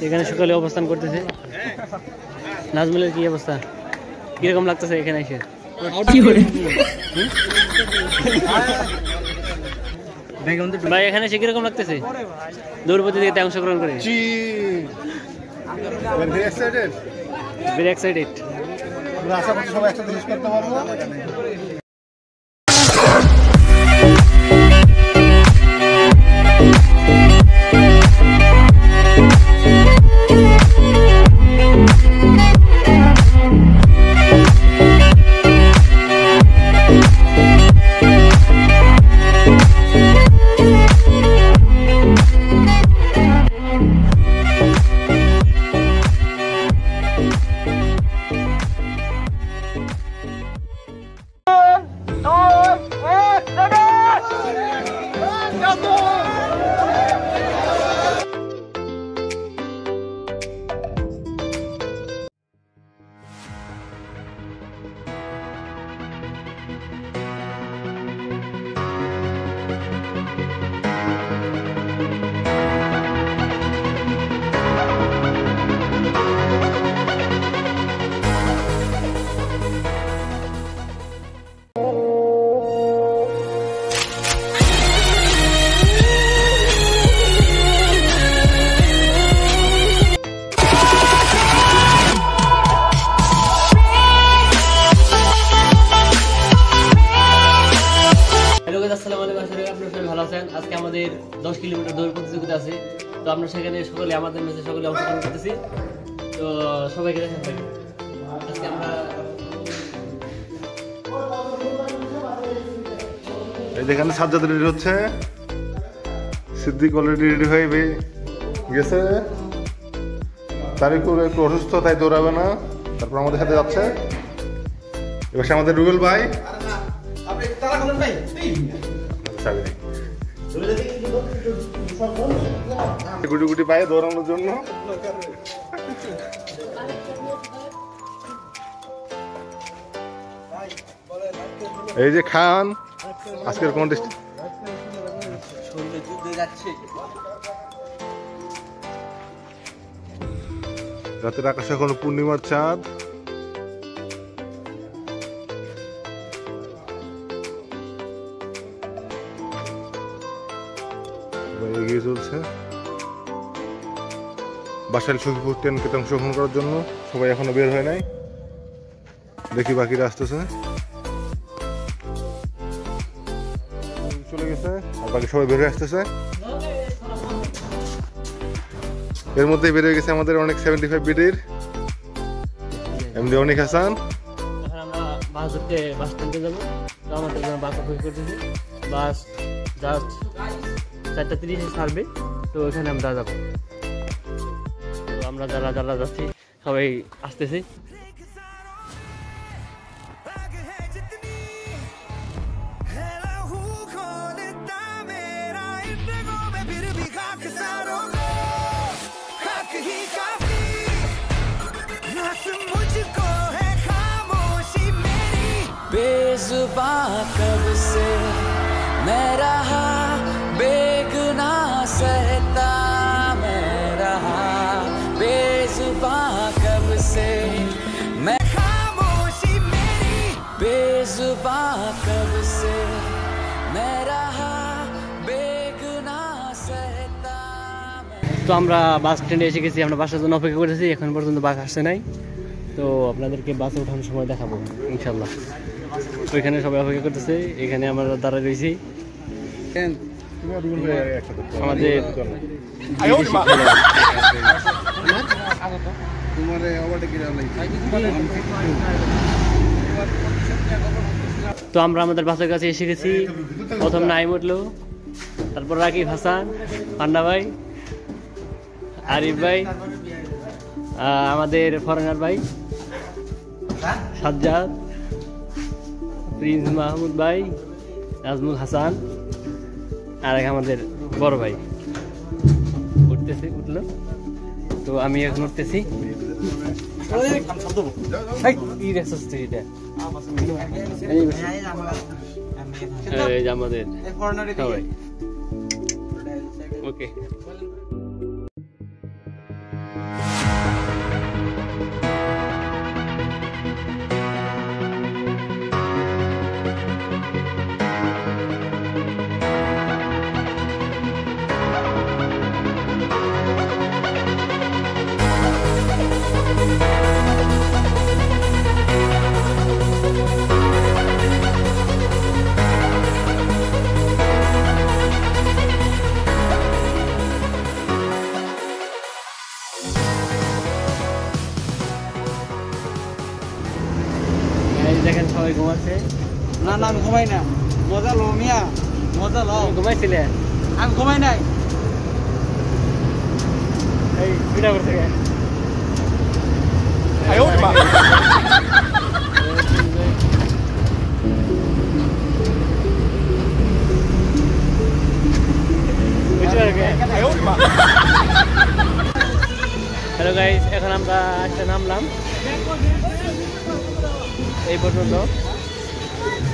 এখানে সকালে অবস্থান করতেছে নাজমুলের। কি অবস্থা, কিরকম লাগতেছে এখানে এসে? ভাই এখানে এসে কিরকম লাগতেছে দৌড় প্রতিযোগিতায় অংশগ্রহণ করে? Very excited. আশা করছি সবাই একসাথে শেষ করতে পারবো। আসসালামু আলাইকুম, আশা করি আপনারা সবাই ভালো আছেন। আজকে আমাদের 10 কিলোমিটার দৌড় প্রতিযোগিতা আছে, তো আমরা সেখানে সকলে আমাদের ম্যাচে সকলে অংশগ্রহণ করতেছি। তো সবাইকে দেখেন থাকি। আজকে আমরা এই যেখানে সাজ্জাদ রেডি হচ্ছে, সিদ্দিক অলরেডি রেডি হয়ে গেছে। তারিকুর একটু অসুস্থ, তাই দৌড়াবে না, তারপর আমাদের সাথে যাচ্ছে। এবার আমাদের রুবেল ভাই গুটি গুটি পায়ে দৌড়ানোর জন্য। এই যে খান আজকের কন্টেস্ট রাতের আকাশে এখন পূর্ণিমার চাঁদ। এগিয়ে চলছে বাসাইল সখীপুর 10 কেতে অংশগ্রহণ করার জন্য। সবাই এখনো বের হয় নাই, দেখি বাকিরা আসতেছে। চলে গেছে আর বাকি সবাই বের হয়ে আসতেছে। এর মধ্যে বের হয়ে গেছে আমাদের অনেক 75 বিডির এমডি অনিক হাসান। এখন আমরা বাস ধরতে বাস স্ট্যান্ডে যাবো। তো আমাদের জন্য বাস অপেক্ষা করতেছি। বাস জাস্ট 4:30 ছাড়বে, তো এখানে আমরা যাবো। তো আমরা যারা যারা যাচ্ছি সবাই আসতেছি। बेज़ुबां कब से मैं रहा, बेगुना सहता मैं रहा, बेज़ुबां कब से मैं खामोशी मेरी, बेज़ुबां कब से मैं रहा, बेगुना सहता। তো আমরা বাস স্ট্যান্ডে এসে গেছি, আমরা বাসের জন্য অপেক্ষা করেছি। এখন পর্যন্ত বাস আসছে নাই, তো আপনাদেরকে বাসে ওঠানোর সময় দেখাবো ইনশাল্লাহ। ওইখানে সবাই অপেক্ষা করতেছে, এখানে আমরা দাঁড়ায় রয়েছি। আমাদের তো আমরা আমাদের বাসের কাছে এসে গেছি। প্রথম নাইম উঠলো, তারপর রাকিব হাসান, পান্ডা ভাই, আরিফ ভাই, আমাদের ফরেনার ভাই সাজ্জাদ, প্রিন্স মাহমুদ ভাই, নাজমুল হাসান, আর আমাদের বড় ভাই উঠলো। তো আমি এখন উঠতেছি। আমাদের ওকে সবাই ঘুমাচ্ছে। না না আমি ঘুমাই না, মজা লো মিয়া, মজা লো। ঘুমাইছিলে? আমি ঘুমাই নাই। এই ভিডিও করতে গে আয়ো মা আয়ো মা। হ্যালো গাইস, এখন আমরা আসতে নামলাম এই পর্যন্ত।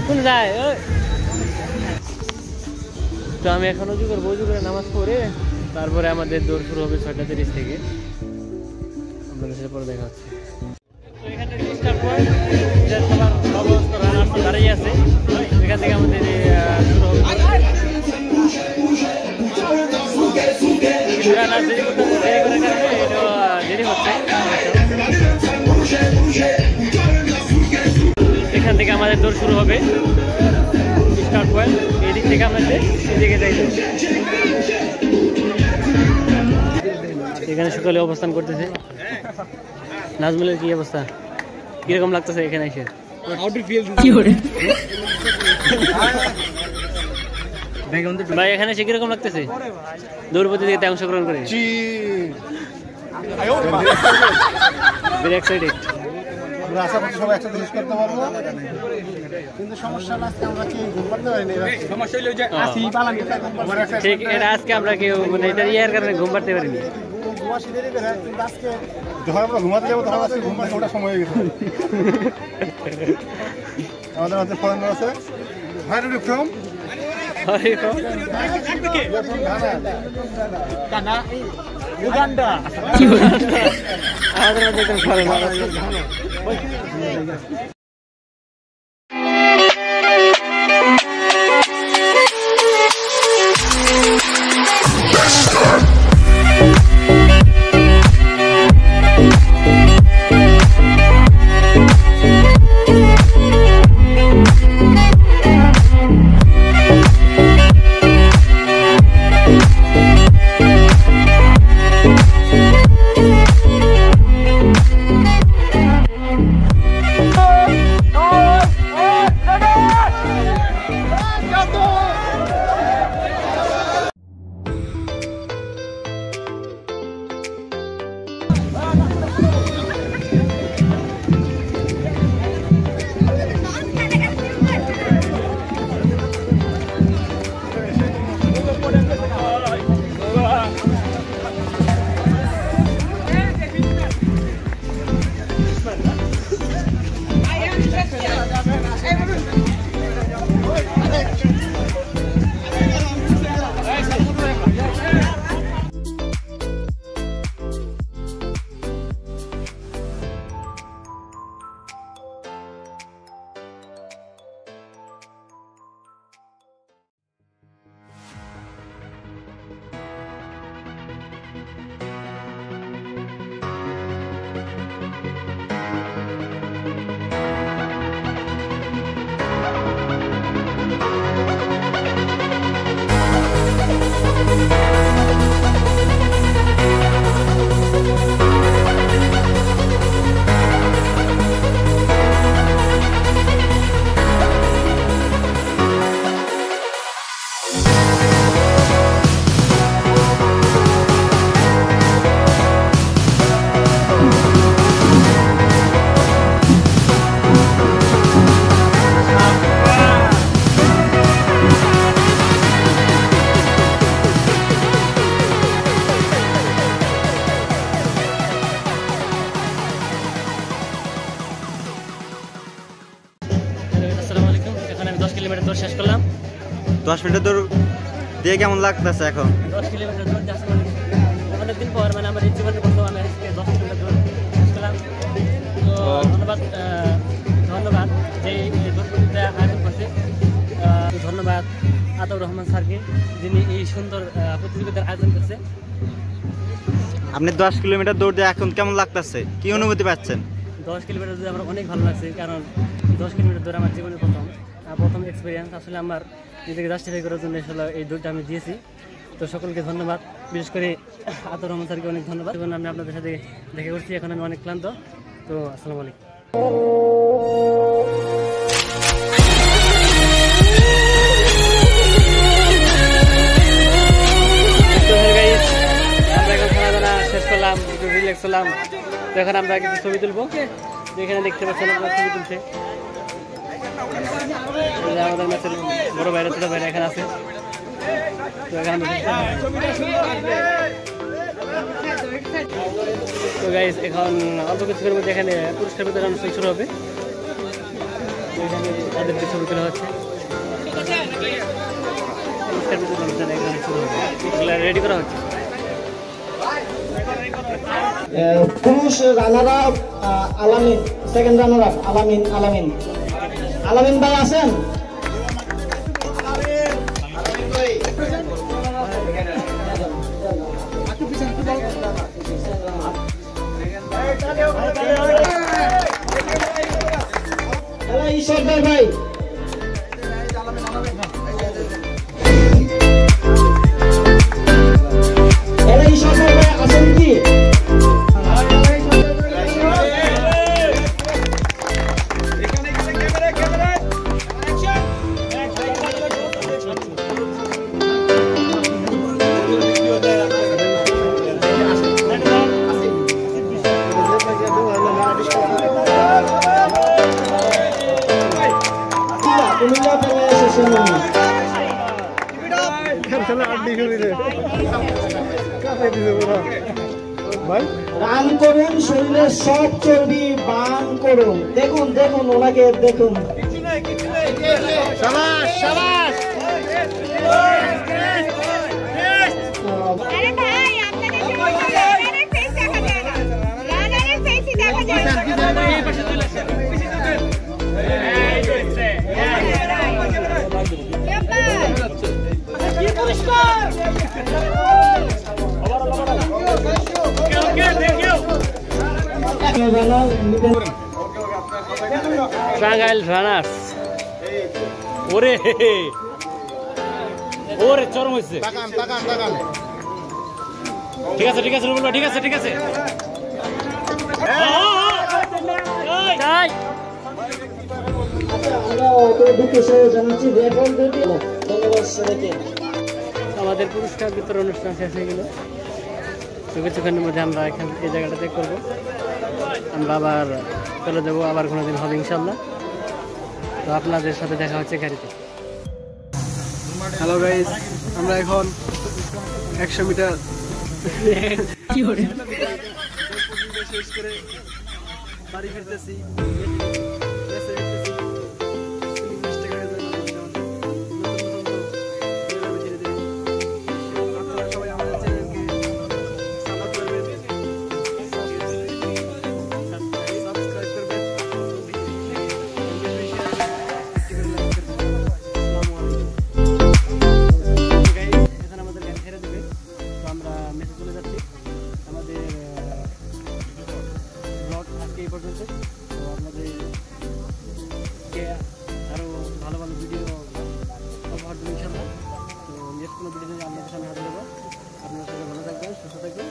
কোন যায়? তো আমি এখন উজু করবো, উজু করে নামাজ পড়ে তারপরে আমাদের দৌড় শুরু হবে 6:30 থেকে। আপনাদের সাথে পরে দেখা হচ্ছে। তো এখান থেকে স্টার্ট পয়েন্ট, যে সবার অবস্থা রাস্তা দাঁড়িয়ে আছে, এখান থেকে আমাদের শুরু হবে। এখান থেকে আমাদের দৌড় শুরু হবে, স্টার্ট পয়েন্ট। এই দিক থেকে আমাদের এদিকে যাই। এখানে সকালে অবস্থান করতেছে নাজমুলের। কি অবস্থা, কিরকম লাগতেছে এখানে এসে? ভাই এখানে এসে কিরকম লাগতেছে দৌড় প্রতিযোগিতায় অংশগ্রহণ করে? Very excited. আশা করছি সবাই একসাথে শেষ করতে পারবো, কিন্তু সমস্যা হলো আজকে আমরা কি ঘুম পাড়তে পারিনি। সমস্যা হলো যে আসি পালান ঠিক, এটা আজকে আমরা কেউ মানে এটা ইয়ার কারণে ঘুম পাড়তে পারিনি। ঘুমাসি দেরি করে, কিন্তু আজকে যখন আমরা ঘুমাতে যাবো তখন আজকে ঘুম পাড়তে ওটা সময় হয়ে গেছে। আমাদের হাতে ফরেনার আছে। Where are you from? কানা উগান্ডা। আমাদের মধ্যে একজন ফরেনার আছে। দৌড় শেষ করলাম। 10 মিনিটের দৌড় দিয়ে কেমন লাগতেছে এখন? 10 কিলোমিটার দৌড় যাচ্ছে অনেকদিন পর, মানে আমার জীবনের প্রথম আমি আজকে 10 কিলোমিটার দৌড় শেষ করলাম। তো ধন্যবাদ যে দৌড় প্রতিযোগিতা আয়োজন করছে। ধন্যবাদ আতাউর রহমান স্যারকে, যিনি এই সুন্দর প্রতিযোগিতার আয়োজন করছে। আপনি 10 কিলোমিটার দৌড় দিয়ে এখন কেমন লাগতেছে, কি অনুভূতি পাচ্ছেন? 10 কিলোমিটার দৌড়ে আমার অনেক ভালো লাগছে, কারণ 10 কিলোমিটার দৌড় আমার জীবনের প্রথম এক্সপিরিয়েন্স। আসলে আমার নিজেকে জাস্টিফাই করার জন্য আসলে এই দৌড়টা আমি দিয়েছি। তো সকলকে ধন্যবাদ, বিশেষ করে আতাউর রহমান স্যারকে অনেক ধন্যবাদ। এবং আমি আপনাদের সাথে দেখা করছি, এখন আমি অনেক ক্লান্ত। তো আসসালামু আলাইকুম। একটু রিল্যাক্স হলাম। তো এখন আমরা কিছু ছবি তুলবো, যেখানে দেখতে পাচ্ছেন আমরা ছবি তুলছে আমাদের ম্যাচের বড় ভাইরা ছোট ভাইরা এখানে আছে। তো এখানে তো গাইস এখন অল্প কিছুক্ষণের মধ্যে এখানে পুরস্কার বিতরণ অনুষ্ঠান শুরু হবে। এখানে তাদেরকে ছবি তোলা হচ্ছে, পুরস্কার বিতরণ অনুষ্ঠান এখানে শুরু হবে, রেডি করা হচ্ছে। পুরুষ রানার আপ আলামিন, সেকেন্ড রানার আপ আলামিন ভাই আছেন? ঈশ্বর ভাই আছেন কি? রান করুন, শরীরের সব চর্বি বান করুন। দেখুন দেখুন ওনাকে দেখুন। টাঙ্গাইল রানার্স, ওরে ওরে চরম হয়েছে। ঠিক আছে ঠিক আছে রুবেল ভাই, ঠিক আছে ঠিক আছে। আমাদের পুরস্কার বিতরণ অনুষ্ঠান শেষ হয়ে গেল। কিছুক্ষণের মধ্যে আমরা এখান এই জায়গাটা চেক করবো, আমরা আবার চলে যাবো, আবার কোনোদিন হবে ইনশাল্লাহ। তো আপনাদের সাথে দেখা হচ্ছে গাড়িতে। হ্যালো গাইস, আমরা এখন 100 মিটার শেষ করে বাড়ি ফিরতেছি। আরো ভালো ভালো ভিডিও উপহার দেবো ইনশাল্লাহ। তো নেক্সট কোনো ভিডিও আপনাদের সামনে হাজির হবো। আপনারা সবাই ভালো থাকবেন, সুস্থ থাকবেন।